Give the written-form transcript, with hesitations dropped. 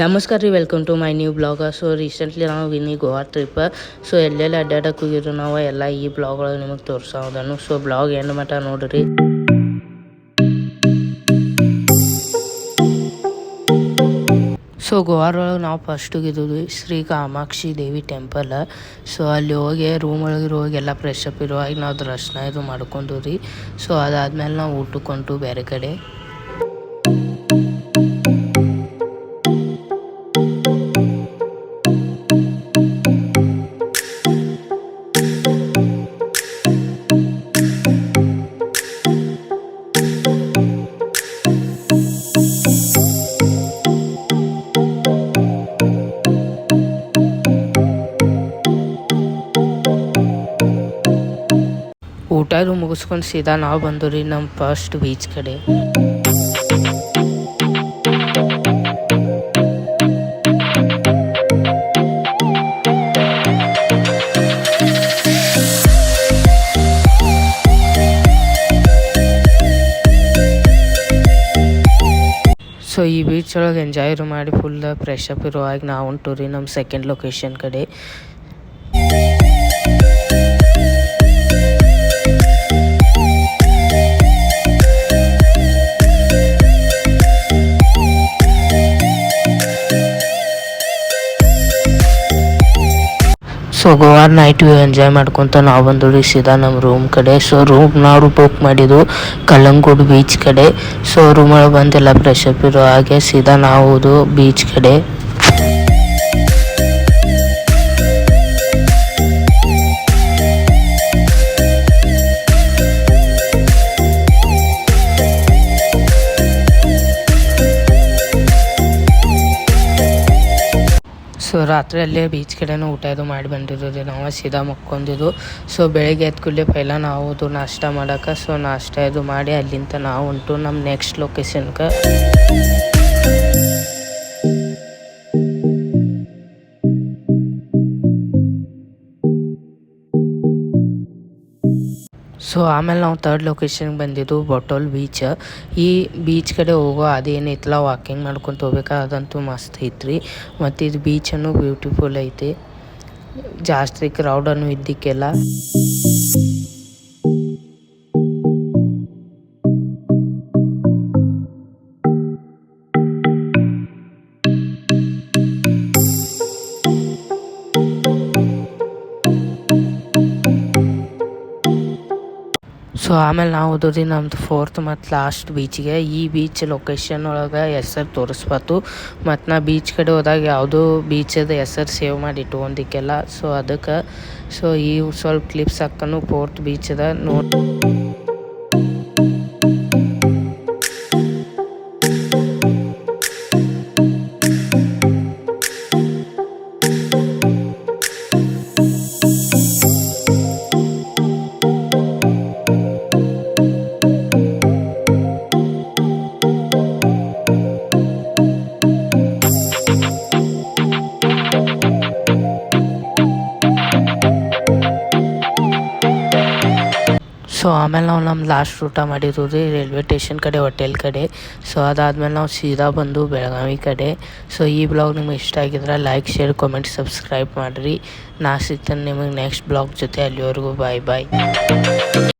ನಮಸ್ಕಾರ ರೀ, welcome to my new blog. So recently ನಾವು ವಿನಿ ಗೋವಾ ಟ್ರಿಪ್. ಸೊ ಎಲ್ಲೆಲ್ಲಿ ಅಡ್ಡಾಡಕ್ಕೆ ಹೋಗಿದ್ರು ನಾವು ಎಲ್ಲ ಈ ಬ್ಲಾಗ್ ಒಳಗೆ ನಿಮಗೆ ತೋರಿಸೋದನ್ನು. ಸೊ ಬ್ಲಾಗ್ ಎಂಡ್ ಮಟ್ಟ ನೋಡ್ರಿ. ಸೊ ಗೋವಾದೊಳಗೆ ನಾವು ಫಸ್ಟ್ ಹೋಗಿದ್ವಿ ಶ್ರೀ ಕಾಮಾಕ್ಷಿ ದೇವಿ ಟೆಂಪಲ್. ಸೊ ಅಲ್ಲಿ ಹೋಗಿ ರೂಮ್ ಒಳಗೆ ಹೋಗಿ ಎಲ್ಲ ಫ್ರೆಶ್ ಅಪ್ ಇರುವಾಗ ನಾವು ದರ್ಶನ ಇದು ಮಾಡ್ಕೊಂಡು ರೀ. ಸೊ ಅದಾದ್ಮೇಲೆ ನಾವು ಊಟಕ್ಕೆ ಹೊಂಟು ಬೇರೆ ಕಡೆ. ಊಟ ಇದು ಮುಗಿಸ್ಕೊಂಡು ಸೀದಾ ನಾವು ಬಂದು ರೀ ನಮ್ಮ ಫಸ್ಟ್ ಬೀಚ್ ಕಡೆ. ಸೊ ಈ ಬೀಚ್ ಒಳಗೆ ಎಂಜಾಯ್ ಮಾಡಿ ಫುಲ್ ಫ್ರೆಶ್ ಅಪ್ ಇರುವಾಗ ನಾವು ಹೊಂಟು ರೀ ನಮ್ಮ ಸೆಕೆಂಡ್ ಲೊಕೇಶನ್ ಕಡೆ. So Goa night view enjoy ಮಾಡ್ಕೊತ ನಾವು ಬಂದು ರೀ ಸೀದಾ ನಮ್ಮ ರೂಮ್ ಕಡೆ. ಸೊ ರೂಮ್ ನಾವು ಬುಕ್ ಮಾಡಿದ್ದು ಕಲ್ಲಂಗೂಡು ಬೀಚ್ ಕಡೆ. ಸೊ ರೂಮ್ ಒಳಗೆ ಬಂದೆಲ್ಲ ಫ್ರೆಶ್ ಅಪ್ ಇರೋ ಹಾಗೆ ಸೀದಾ ನಾವು ಬೀಚ್ ಕಡೆ. ಸೊ ರಾತ್ರಿ ಅಲ್ಲೇ ಬೀಚ್ ಕಡೆನೂ ಊಟ ಇದು ಮಾಡಿ ಬಂದಿದ್ದು ನಾವು ಸೀದಾ ಮಕ್ಕೊಂಡಿದ್ದು. ಸೊ ಬೆಳಗ್ಗೆ ಎದ್ದ ಕೂಡಲೇ ಪೈಲ ನಾವು ನಾಷ್ಟ ಮಾಡೋಕೆ. ಸೊ ನಾಷ್ಟ ಇದು ಮಾಡಿ ಅಲ್ಲಿಂದ ನಾವು ಹೊಂಟು ನಮ್ಮ ನೆಕ್ಸ್ಟ್ ಲೊಕೇಶನ್ಗೆ. ಸೊ ಆಮೇಲೆ ನಾವು ಥರ್ಡ್ ಲೊಕೇಶನ್ಗೆ ಬಂದಿದ್ದು ಬೊಟೋಲ್ ಬೀಚ್. ಈ ಬೀಚ್ ಕಡೆ ಹೋಗೋ ಅದೇನೈತಲ್ಲ ವಾಕಿಂಗ್ ಮಾಡ್ಕೊತ ಹೋಗ್ಬೇಕಾ, ಅದಂತೂ ಮಸ್ತ್ ಐತ್ರಿ. ಮತ್ತು ಇದು ಬೀಚನ್ನು ಬ್ಯೂಟಿಫುಲ್ ಐತಿ, ಜಾಸ್ತಿ ಕ್ರೌಡನ್ನು ಇದ್ದಕ್ಕೆಲ್ಲ. ಸೊ ಆಮೇಲೆ ನಾವು ಹೋದ್ರಿ ನಮ್ಮದು ಫೋರ್ತ್ ಮತ್ತು ಲಾಸ್ಟ್ ಬೀಚ್ಗೆ. ಈ ಬೀಚ್ ಲೊಕೇಶನ್ ಒಳಗೆ ಹೆಸರು ತೋರಿಸ್ಬಾರ್ದು, ಮತ್ತು ನಾ ಬೀಚ್ ಕಡೆ ಹೋದಾಗ ಯಾವುದೋ ಬೀಚದ ಹೆಸರು ಸೇವ್ ಮಾಡಿ ಇಟ್ಕೊಂಡಿಕ್ಕೆಲ್ಲ. ಸೊ ಅದಕ್ಕೆ ಈ ಸ್ವಲ್ಪ ಕ್ಲಿಪ್ಸ್ ಹಾಕನು ಫೋರ್ತ್ ಬೀಚದ ನೋಡಿ. ಸೊ ಆಮೇಲೆ ನಾವು ನಮ್ಮ ಲಾಸ್ಟ್ ಊಟ ಮಾಡಿದ್ದು ರೀ ರೈಲ್ವೆ ಸ್ಟೇಷನ್ ಕಡೆ, ಹೋಟೆಲ್ ಕಡೆ. ಸೊ ಅದಾದ್ಮೇಲೆ ನಾವು ಸೀದಾ ಬಂದು ಬೆಳಗಾವಿ ಕಡೆ. ಸೊ ಈ ಬ್ಲಾಗ್ ನಿಮಗೆ ಇಷ್ಟ ಆಗಿದ್ರೆ ಲೈಕ್, ಶೇರ್, ಕಾಮೆಂಟ್, ಸಬ್ಸ್ಕ್ರೈಬ್ ಮಾಡಿರಿ. ನಾ ಸಿಗ್ತೇನೆ ನಿಮಗೆ ನೆಕ್ಸ್ಟ್ ಬ್ಲಾಗ್ ಜೊತೆ. ಅಲ್ಲಿವರೆಗೂ ಬಾಯ್ ಬಾಯ್.